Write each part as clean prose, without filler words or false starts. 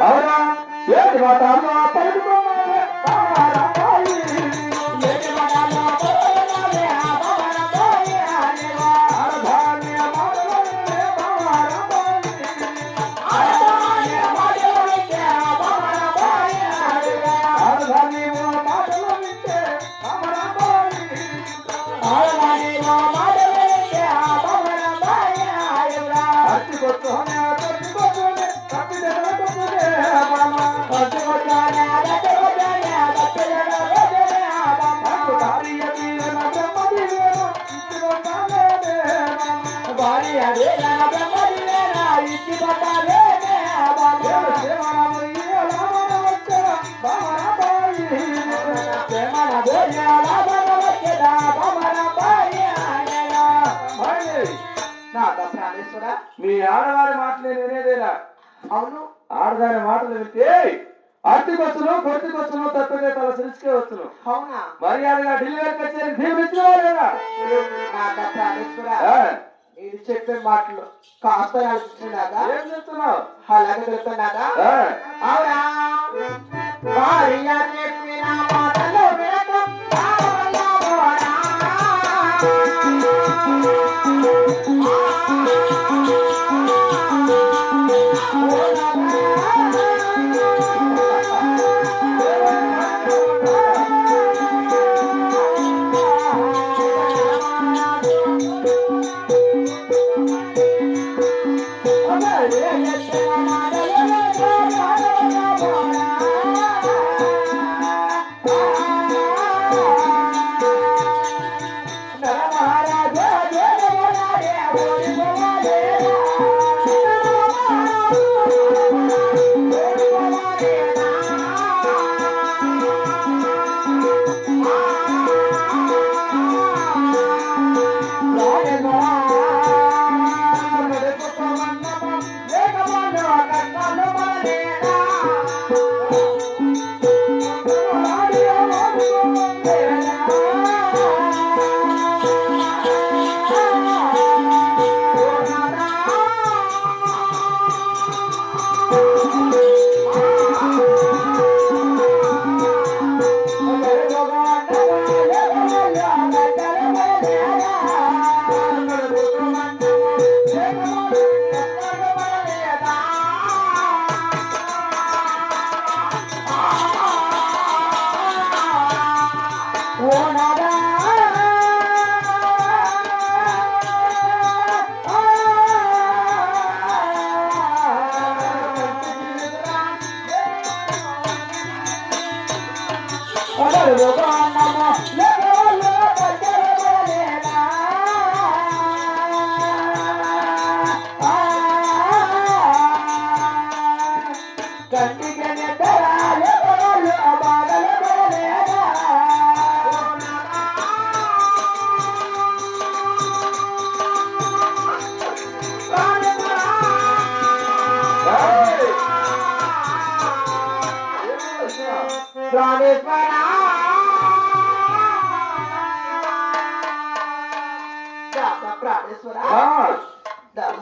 అవునా ఏంటి మాట మీ ఆడవారి మాటలు వినేదేనా? అవును, ఆడదాని మాటలు వింటే అట్టికొచ్చును కొట్టుకొచ్చును తప్పితే తల సిరిచుకే వచ్చును. అవునా? మర్యాదగా డెలివరీ కచేరీ దీవించలేదా? నేను చెప్పే మాటలు కాస్త ఆలోచించినాగా ఏం చెప్తున్నావు? అలాగే చెప్తున్నాగా అవునా? భార్య చెప్పిన మాటలు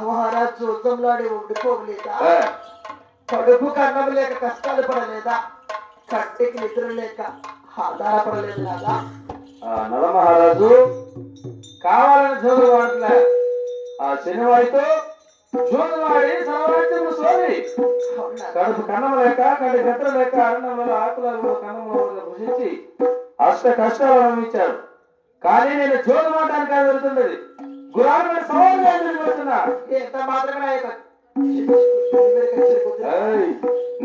మహారాజ్ చూద్దాంలాడి ఉండిపోలేదా? కడుపు కన్నం లేక కష్టాలు పడలేదా? కంటికి నిద్ర లేక ఆధారపడలేదు కదా? నల మహారాజు కావాలని చదువులే ఆ శనివాడితో చూడవాడి సర్వరాజ్యం సోది కడుపు కన్నం లేక కంటి నిద్ర లేక అరణంలో ఆకులలో కన్నంలో భుజించి అష్ట కష్టాలు అనుభవించాడు. కానీ నేను చూడమాటానికి అది వెళ్తున్నది గురాలు సవాల్ పెడుతున్నా. ఎంత మాత్రమే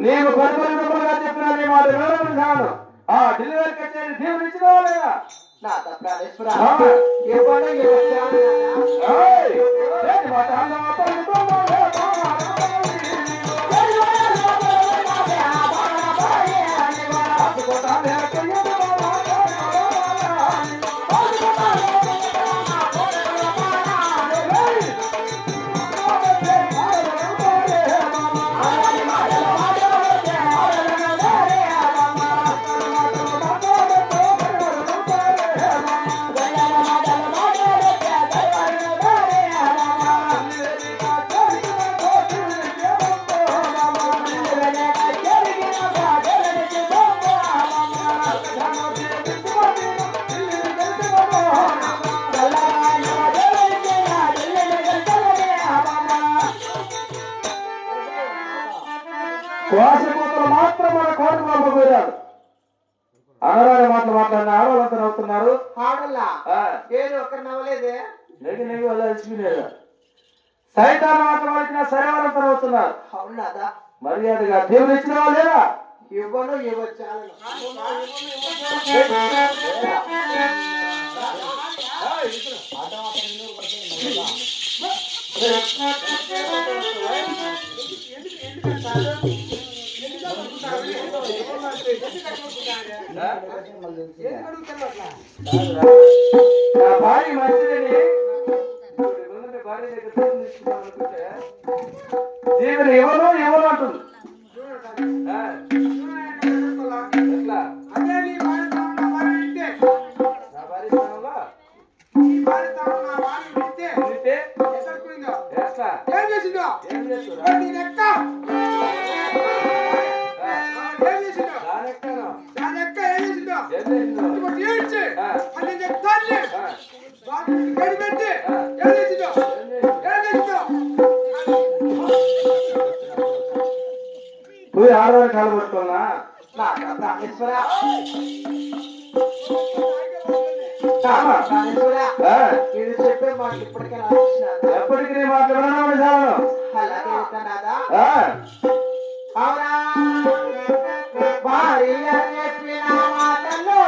నీకు పరిపరిగా చెప్పిన నీ మాట వివరించాను. ఆ డెలివరీ కచేరీ దీవునిచ్చినా లేదా? నా తప్పేశ్వర కోసపోతలు మాత్రం మన కోట పంపబోయారు. అనరాని మాటలు మాట్లాడిన ఆడవాళ్ళంతా నవ్వుతున్నారు. ఆడల్లా ఏదో ఒకరు నవ్వలేదే. నెగి నెగి వాళ్ళు అలసిపోయినారు. సైతాన్ మాటలు పలికిన సరేవారంతా నవ్వుతున్నారు. అవునాదా మర్యాదగా దేవుడు ఇచ్చిన వాళ్ళేరా ఇవ్వను ఇవ్వచ్చాలను. భార్య మంచిదని భార్య దగ్గర తీసుకున్నాం అనుకుంటే జీవన ఇవ్వను ఇవ్వను అంటుంది. ఎట్లా నువ్వు ఆడవారి కాలు పట్టుకోనా చెప్పే మాట ఇప్పటికే ఎప్పటికీ నీ మాట్లాడను చాలను. అలాగే అవునా భార్య చెప్పిన మాటల్లో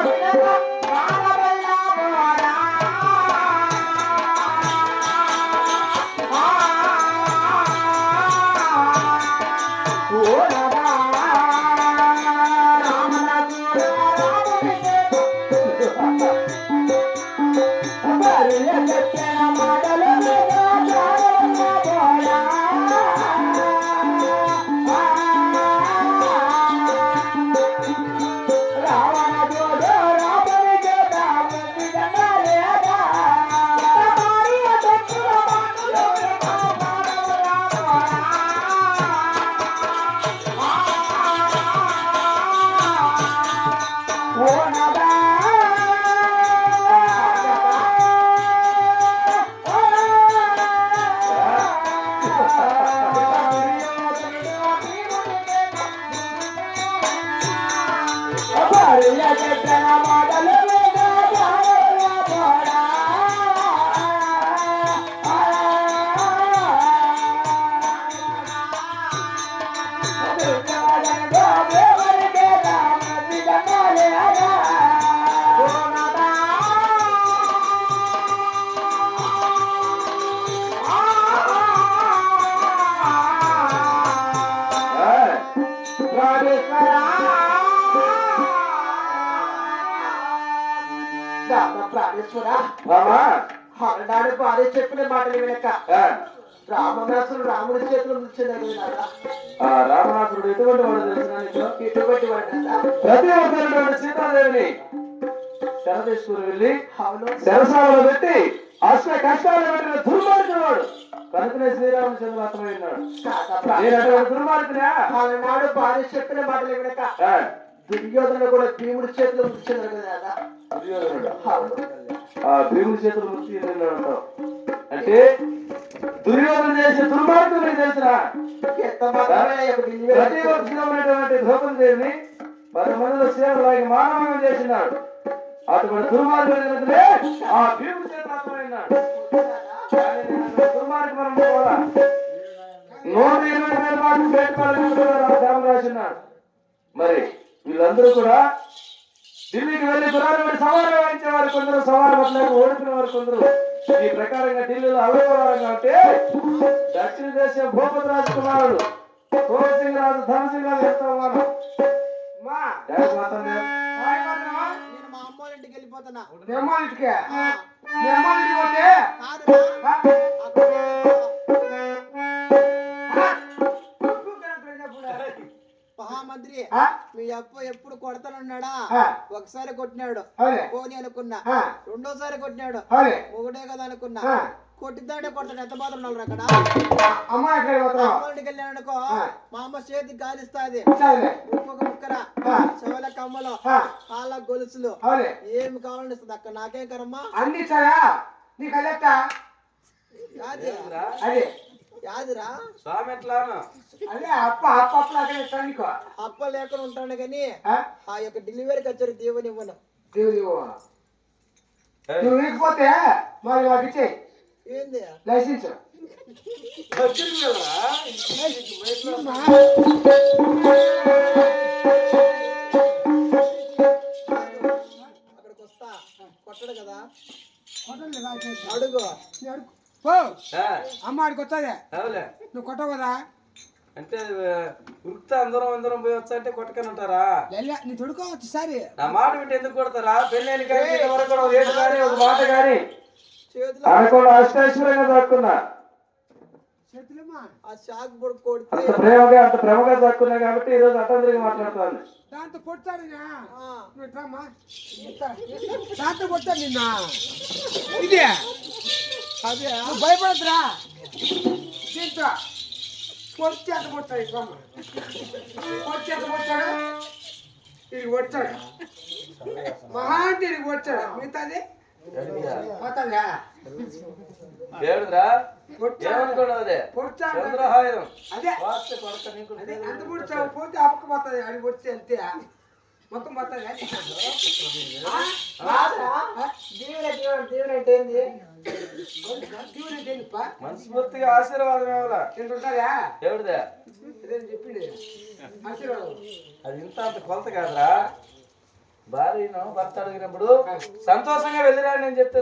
ఆనాడు భార్య చెప్పిన మాటలు వినక రామనాథుడు రాముడి చేతిలో ఉంచింది. రామనాథుడు ఎటువంటి వాడు తెలుసు? ఎటువంటి వాడు ప్రతి ఒక్కరు సీతాదేవిని శర తీసుకుని వెళ్ళి శరసాలలో పెట్టి అష్ట కష్టాలు పెట్టిన దుర్మార్గుడు వాడు కనుకనే శ్రీరామచంద్ర అర్థమైనాడు. నేను అటువంటి దుర్మార్గునా? ఆనాడు భార్య చెప్పిన మాటలు వినక దుర్యోధన కూడా భీముడి చేతిలో ఉంచారు కదా. దుర్యోధనుడు ఆ భీముడి చేతులు ముక్తి అంటావు అంటే దుర్యోధన చేసే దుర్మార్గం నీకు తెలుసురా? ప్రతి వచ్చినటువంటి ద్రౌపదేవిని 10 మందిలో సేవలాగి మానవంగా చేసినాడు. అటువంటి దుర్మార్గం ఆ భీముడి చేతులు అర్థమైనాడు. దుర్మార్గం కూడా 120,000 మాటలు బయటపడాలని రాసినాడు. మరి వీళ్ళందరూ కూడా ఢిల్లీకి వెళ్లి గుర్రాలు సవాలు వహించే వారు కొందరు, సవాలు పట్లకు ఓడిపిన వారు కొందరు. ఈ ప్రకారంగా ఢిల్లీలో అలవారంగా ఉంటే దక్షిణ దేశం భూపతి రాజకుమారుడు కోరసింగ్ రాజు ధనసింగ్ రాజు చెప్తా ఉన్నాను. నేను మా అమ్మ ఇంటికి వెళ్ళిపోతున్నా. మహామంత్రి మీ అప్ప ఎప్పుడు కొడతానున్నాడా? ఒకసారి కొట్టినాడు పోనీ అనుకున్నా, రెండోసారి కొట్టినాడు ఒకటే కదా అనుకున్నా, కొట్టిద్దాడే కొడతాడు. ఎంత మాత్రం ఉన్నారు అక్కడ. అమ్మాయికి వెళ్ళాను అనుకో మా అమ్మ చేతికి గాలిస్తాది. ఒక్కొక్క ముక్కర చెవుల కమ్మలు కాళ్ళ గొలుసులు ఏమి కావాలని ఇస్తుంది అక్కడ. నాకేం కరమ్మా అన్ని నీకు అదే యాదిరా స్వామి ఎట్లాను అదే అప్ప అప్పప్పుడు అక్కడ ఇస్తాను అప్ప లేకుండా ఉంటాను కానీ ఆ యొక్క డెలివరీకి వచ్చారు దేవుని ఇవ్వను నువ్వు ఇకపోతే మరి మాకు ఇచ్చే ఏంది లైసెన్స్ వచ్చింది కదా అక్కడికి వస్తా కొట్టడు కదా అడుగు అమ్మ ఆడికి వచ్చాదే అవులే నువ్వు కొట్టవు కదా అంటే ఉరికితే అందరం పోయి వచ్చా అంటే కొట్టకని ఉంటారా నీ తొడుకోవచ్చు సరే నా మాట వింటే ఎందుకు కొడతారా పెళ్ళైన కానీ వరకు కూడా ఏడు కానీ ఒక మాట కానీ చేతిలో అనుకోండి అష్టైశ్వర్యంగా దాక్కున్నా చేతులమ్మా ఆ షాక్ బొడు కొడితే అంత ప్రేమగా దాక్కున్నా కాబట్టి ఈ రోజు అట్టందరిగా మాట్లాడుతాను దాంతో కొట్టాడు దాంతో కొట్టాడు నిన్న ఇదే అదే నువ్వు భయపడద్దురా దీంతో కొట్టి ఎంత కొట్టాడు కొట్టి ఎంత కొట్టాడు ఇది వచ్చాడు మహా అంటే ఇది వచ్చాడు మిగతాది పోతుందా ఏడురా ఏమనుకోవడం అదే పొడిచాడు చంద్రహాయం అదే వాస్తే కొడక నీకు అదే అంత పొడిచావు పోతే అప్పకపోతుంది అది వచ్చి అంతే మొత్తం పోతుంది దేవుడు అంటే ఏంది మనస్ఫూర్తిగా ఆశీర్వాదం ఏమలా తింటుంటారా ఎవరిదా అదేం చెప్పింది ఆశీర్వాదం అది ఇంత అంత కొలత కాదురా భార్యను భర్త అడిగినప్పుడు సంతోషంగా వెళ్ళిరా నేను చెప్తే